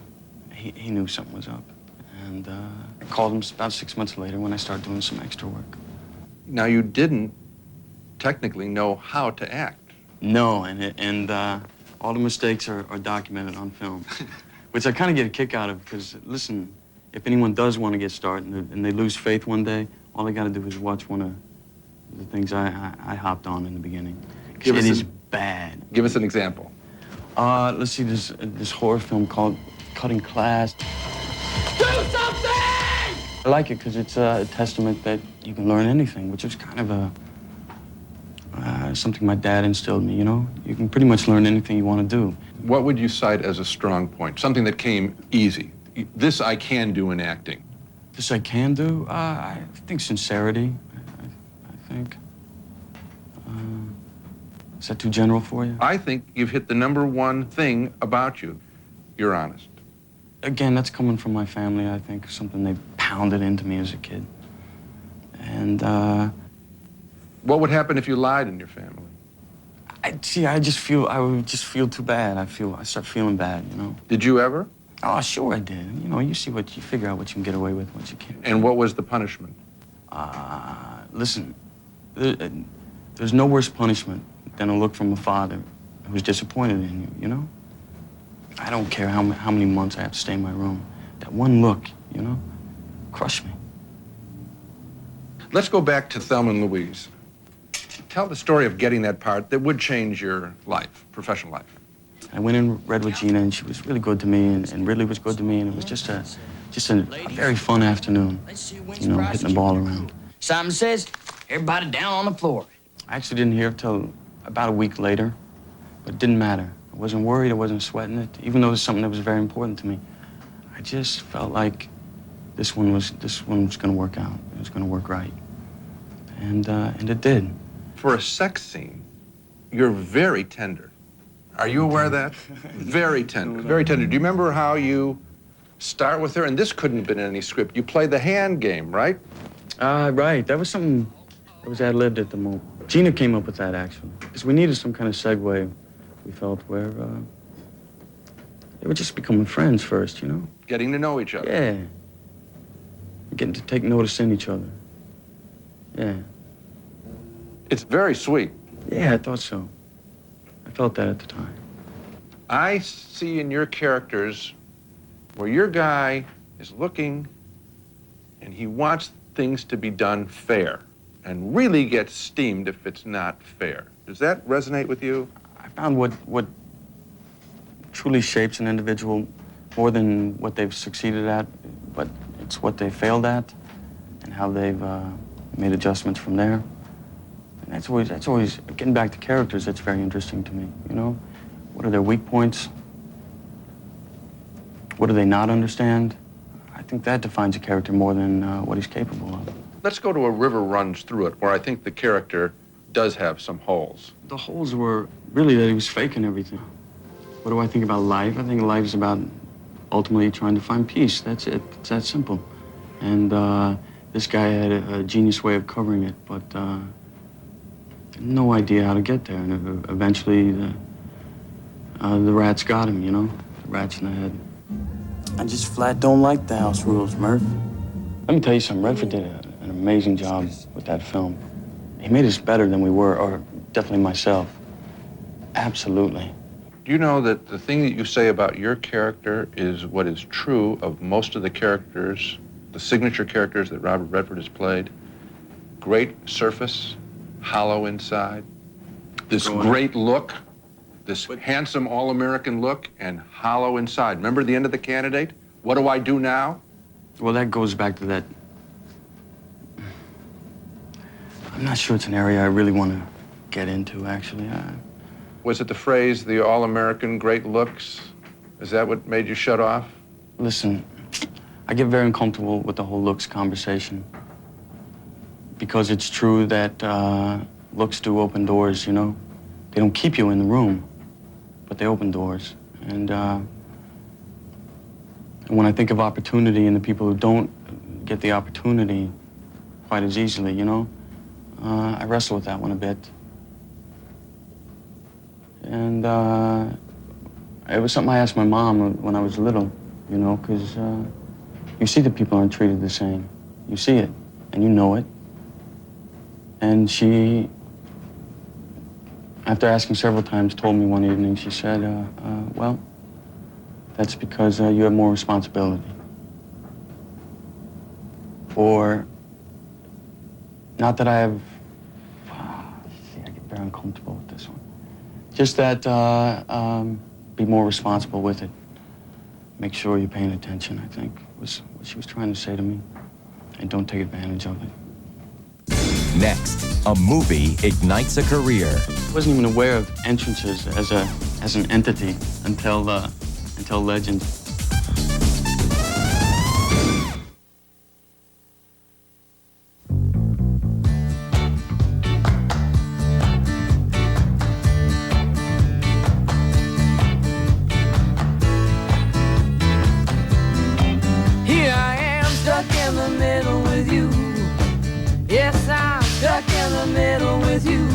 He knew something was up. And I called him about 6 months later when I started doing some extra work. Now, you didn't technically know how to act. No, and all the mistakes are documented on film, which I kind of get a kick out of because, listen, if anyone does want to get started and they lose faith one day, all they got to do is watch one of the things I hopped on in the beginning. It is bad. Give us an example. Let's see, there's this horror film called Cutting Class. Do something! I like it because it's a testament that you can learn anything, which is kind of something my dad instilled in me, you know? You can pretty much learn anything you want to do. What would you cite as a strong point? Something that came easy. This I can do in acting. This I can do? I think sincerity, I think. Is that too general for you? I think you've hit the number one thing about you. You're honest. Again, that's coming from my family, I think. Something they pounded into me as a kid. And, what would happen if you lied in your family? I would just feel too bad. I start feeling bad, you know? Did you ever? Oh, sure I did. You know, you figure out what you can get away with, what you can't. And what was the punishment? Listen, there's no worse punishment than a look from a father who's disappointed in you, you know? I don't care how many months I have to stay in my room. That one look, you know, crushed me. Let's go back to Thelma and Louise. Tell the story of getting that part that would change your life, professional life. I went and read with Gina, and she was really good to me, and Ridley was good to me, and it was just a very fun afternoon, you know, hitting the ball around. Simon says, everybody down on the floor. I actually didn't hear till about a week later, but it didn't matter. I wasn't worried, I wasn't sweating it, even though it was something that was very important to me. I just felt like this one was going to work out. It was going to work right. And it did. For a sex scene, you're very tender. Are you aware of that? Very tender, very tender. Do you remember how you start with her? And this couldn't have been in any script. You play the hand game, right? Right. That was something that was ad-libbed at the moment. Gina came up with that, actually, because we needed some kind of segue, we felt, where they were just becoming friends first, you know? Getting to know each other. Yeah. Getting to take notice in each other. Yeah. It's very sweet. Yeah, I thought so. I felt that at the time. I see in your characters where your guy is looking and he wants things to be done fair and really gets steamed if it's not fair. Does that resonate with you? I found what truly shapes an individual more than what they've succeeded at, but it's what they failed at and how they've made adjustments from there. And that's always, getting back to characters, that's very interesting to me, you know? What are their weak points? What do they not understand? I think that defines a character more than what he's capable of. Let's go to A River Runs Through It, where I think the character does have some holes. The holes were really that he was faking everything. What do I think about life? I think life is about ultimately trying to find peace. That's it. It's that simple. And this guy had a genius way of covering it, but no idea how to get there. And eventually the rats got him, you know? The rats in the head. I just flat don't like the house rules, Murph. Let me tell you something. Redford did an amazing job with that film. He made us better than we were, or definitely myself. Absolutely. Do you know that the thing that you say about your character is what is true of most of the characters, the signature characters that Robert Redford has played? Great surface, hollow inside. This great look, this handsome all-American look, and hollow inside. Remember the end of The Candidate? What do I do now? Well, that goes back to that. I'm not sure it's an area I really want to get into, actually. Was it the phrase, the all-American great looks? Is that what made you shut off? Listen, I get very uncomfortable with the whole looks conversation. Because it's true that looks do open doors, you know? They don't keep you in the room, but they open doors. And when I think of opportunity and the people who don't get the opportunity quite as easily, you know, I wrestle with that one a bit. And it was something I asked my mom when I was little, you know, because you see that people aren't treated the same. You see it, and you know it. And she, after asking several times, told me one evening, she said, well, that's because you have more responsibility. Or, not that I have, see, I get very uncomfortable with this one. Just that, be more responsible with it. Make sure you're paying attention, I think, was what she was trying to say to me. And don't take advantage of it. Next, a movie ignites a career. I wasn't even aware of entrances as an entity until Legend. Here I am, stuck in the middle with you. Yes, I'm stuck in the middle with you.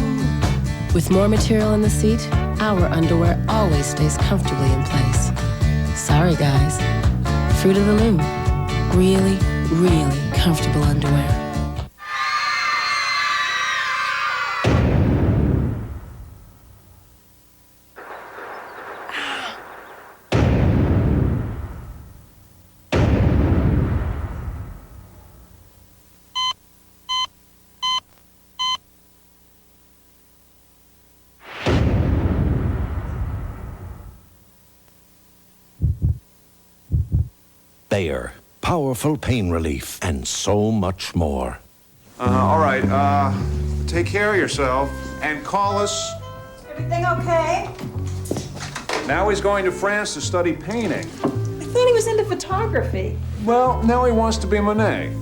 With more material in the seat, our underwear always stays comfortably in place. Sorry, guys. Fruit of the Loom. Really, really comfortable underwear. Bayer, powerful pain relief, and so much more. All right, take care of yourself and call us. Everything okay? Now he's going to France to study painting. I thought he was into photography. Well, now he wants to be Monet.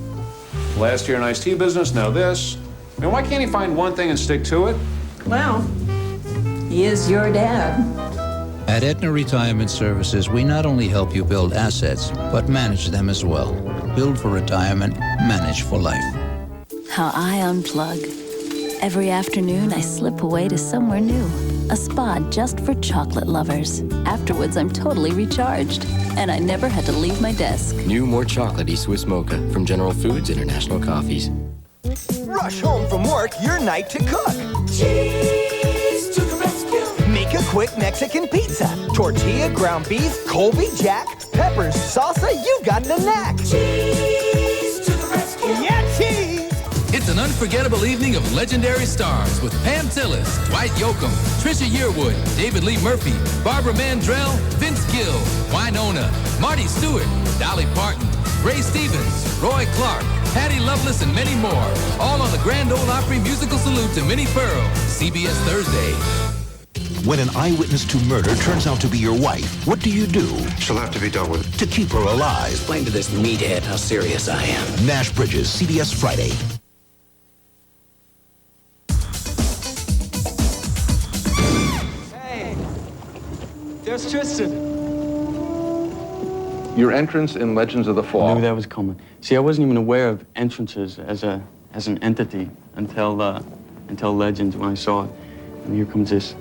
Last year in iced business, now this. I mean, why can't he find one thing and stick to it? Well, he is your dad. At Aetna Retirement Services, we not only help you build assets, but manage them as well. Build for retirement, manage for life. How I unplug. Every afternoon, I slip away to somewhere new. A spa just for chocolate lovers. Afterwards, I'm totally recharged. And I never had to leave my desk. New, more chocolatey Swiss Mocha from General Foods International Coffees. Rush home from work, your night to cook. Cheese to the rescue. Make a quick Mexican pizza. Tortilla, ground beef, Colby Jack, peppers, salsa, you got the knack. Cheese to the rescue. Yeah, cheese! It's an unforgettable evening of legendary stars with Pam Tillis, Dwight Yoakam, Trisha Yearwood, David Lee Murphy, Barbara Mandrell, Vince Gill, Winona, Marty Stewart, Dolly Parton, Ray Stevens, Roy Clark, Patty Loveless, and many more. All on the Grand Ole Opry musical salute to Minnie Pearl, CBS Thursday. When an eyewitness to murder turns out to be your wife, what do? She'll have to be dealt with. To keep her alive. Explain to this meathead how serious I am. Nash Bridges, CBS Friday. Hey, there's Tristan. Your entrance in Legends of the Fall. I knew that was coming. See, I wasn't even aware of entrances as an entity until Legends when I saw it. And here comes this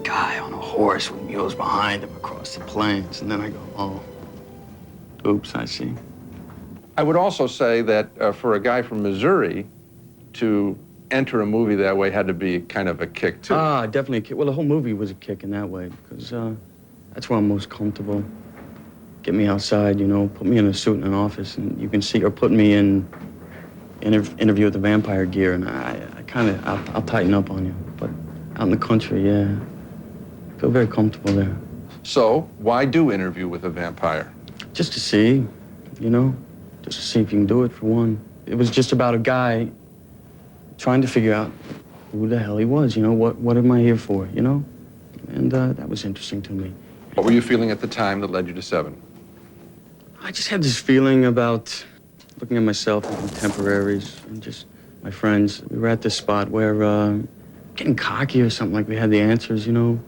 guy on a horse with mules behind him across the plains. And then I go, oh, oops, I see. I would also say that for a guy from Missouri to enter a movie that way had to be kind of a kick, too. Ah, definitely a kick. Well, the whole movie was a kick in that way because that's where I'm most comfortable. Get me outside, you know, put me in a suit in an office, and you can see, or put me in interview with the vampire gear, and I'll tighten up on you. But out in the country, yeah, I feel very comfortable there. So, why do Interview with a Vampire? Just to see, you know, just to see if you can do it, for one. It was just about a guy trying to figure out who the hell he was, you know, what am I here for, you know? And that was interesting to me. What were you feeling at the time that led you to Seven? I just had this feeling about looking at myself and contemporaries and just my friends. We were at this spot where getting cocky or something, like we had the answers, you know,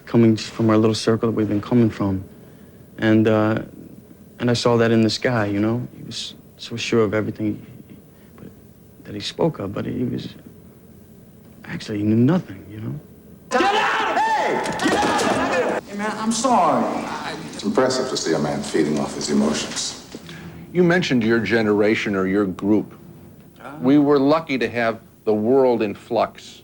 coming from our little circle that we've been coming from. And I saw that in this guy, you know. He was so sure of everything that he spoke of, but he was, actually, he knew nothing, you know. Get out! Hey! Get out! Hey, man, I'm sorry. It's impressive to see a man feeding off his emotions. You mentioned your generation or your group. We were lucky to have the world in flux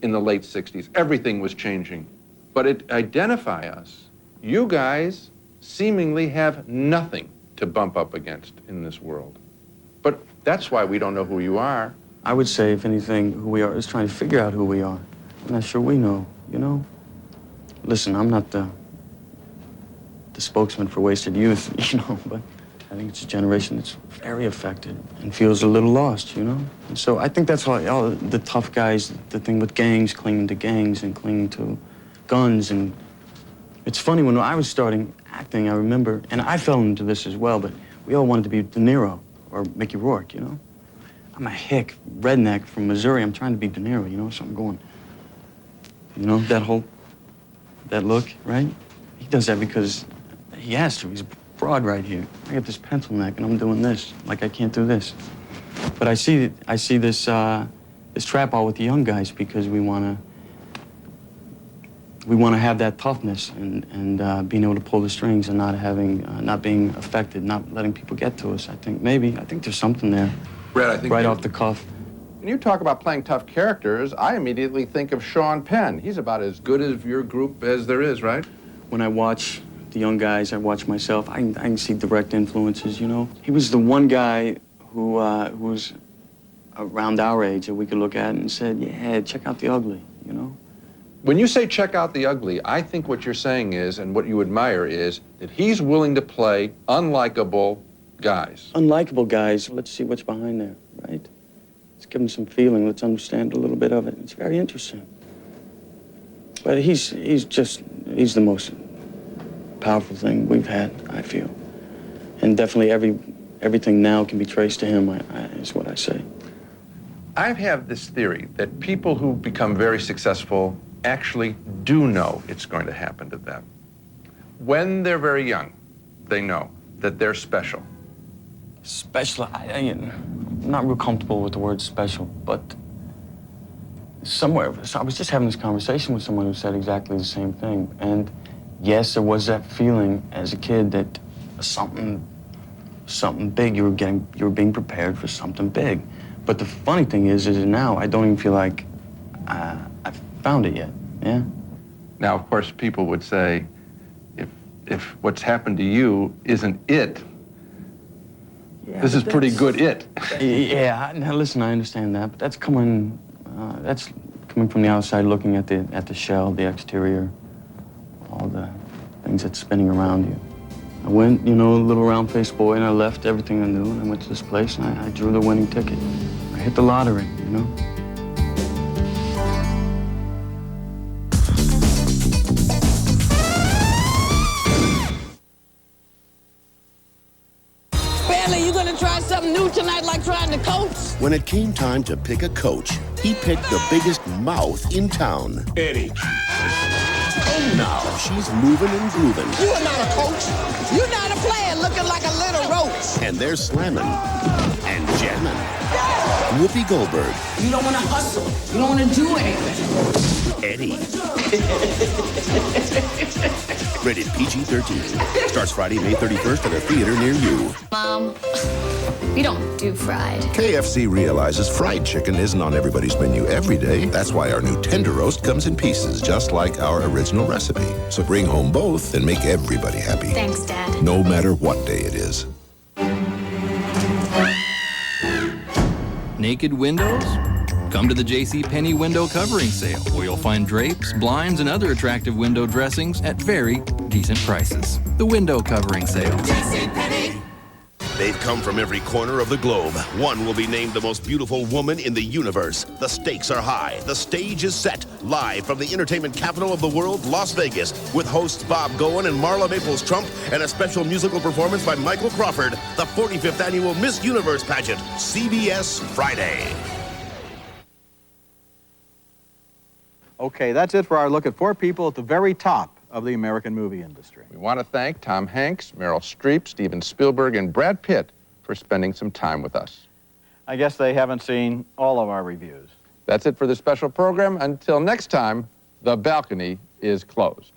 in the late 60s. Everything was changing. But it identify us. You guys seemingly have nothing to bump up against in this world. But that's why we don't know who you are. I would say, if anything, who we are is trying to figure out who we are. I'm not sure we know, you know? Listen, I'm not the spokesman for wasted youth, you know, but I think it's a generation that's very affected and feels a little lost, you know? And so I think that's why all the tough guys, the thing with gangs, clinging to gangs and clinging to guns. And it's funny, when I was starting acting, I remember, and I fell into this as well, but we all wanted to be De Niro or Mickey Rourke, you know? I'm a hick redneck from Missouri. I'm trying to be De Niro, you know? So I'm going, you know, that look, right? He does that because he has to. He's broad right here. I got this pencil neck, and I'm doing this. Like, I can't do this. But I see this trap all with the young guys because we want to have that toughness and being able to pull the strings and not being affected, not letting people get to us. I think there's something there. Brett, I think right off the cuff. When you talk about playing tough characters, I immediately think of Sean Penn. He's about as good as your group as there is, right? When I watch the young guys, I watch myself, I can see direct influences, you know? He was the one guy who was around our age that we could look at and said, yeah, check out The Ugly, you know? When you say check out The Ugly, I think what you're saying is, and what you admire is, that he's willing to play unlikable guys. Unlikable guys, let's see what's behind there, right? Let's give him some feeling, let's understand a little bit of it. It's very interesting. But he's just he's the most powerful thing we've had, I feel. And definitely everything now can be traced to him, is what I say. I have this theory that people who become very successful actually do know it's going to happen to them. When they're very young, they know that they're special. Special, I'm not real comfortable with the word special, but somewhere, so I was just having this conversation with someone who said exactly the same thing. And yes, there was that feeling as a kid that something big, you were being prepared for something big. But the funny thing is now I don't even feel like I've found it yet, yeah? Now, of course, people would say, if what's happened to you isn't it, yeah, this is pretty good it. Yeah, now listen, I understand that, but that's coming from the outside, looking at the shell, the exterior, all the things that's spinning around you. I went, a little round-faced boy, and I left everything I knew, and I went to this place, and I drew the winning ticket. I hit the lottery, Bentley, you gonna try something new tonight, like trying to coach? When it came time to pick a coach, he picked the biggest mouth in town. Eddie. Now she's moving and grooving. You are not a coach. You're not a player looking like a little roach. And they're slamming and jamming. Whoopi Goldberg. You don't want to hustle. You don't want to do anything. Eddie. Rated PG-13. Starts Friday, May 31st at a theater near you. Mom, we don't do fried. KFC realizes fried chicken isn't on everybody's menu every day. That's why our new tender roast comes in pieces, just like our original recipe. So bring home both and make everybody happy. Thanks, Dad. No matter what day it is. Naked windows? Come to the JCPenney window covering sale, where you'll find drapes, blinds, and other attractive window dressings at very decent prices. The window covering sale. JCPenney. They've come from every corner of the globe. One will be named the most beautiful woman in the universe. The stakes are high. The stage is set. Live from the entertainment capital of the world, Las Vegas, with hosts Bob Goen and Marla Maples-Trump, and a special musical performance by Michael Crawford, the 45th annual Miss Universe pageant, CBS Friday. Okay, that's it for our look at 4 people at the very top of the American movie industry. We want to thank Tom Hanks, Meryl Streep, Steven Spielberg, and Brad Pitt for spending some time with us. I guess they haven't seen all of our reviews. That's it for this special program. Until next time, the balcony is closed.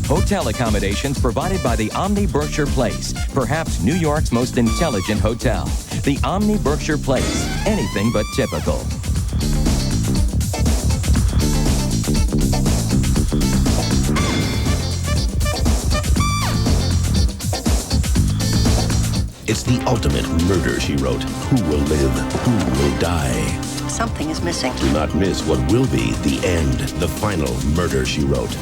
Hotel accommodations provided by the Omni Berkshire Place, perhaps New York's most intelligent hotel. The Omni Berkshire Place, anything but typical. It's the ultimate murder, she wrote. Who will live? Who will die? Something is missing. Do not miss what will be the end, the final murder, she wrote.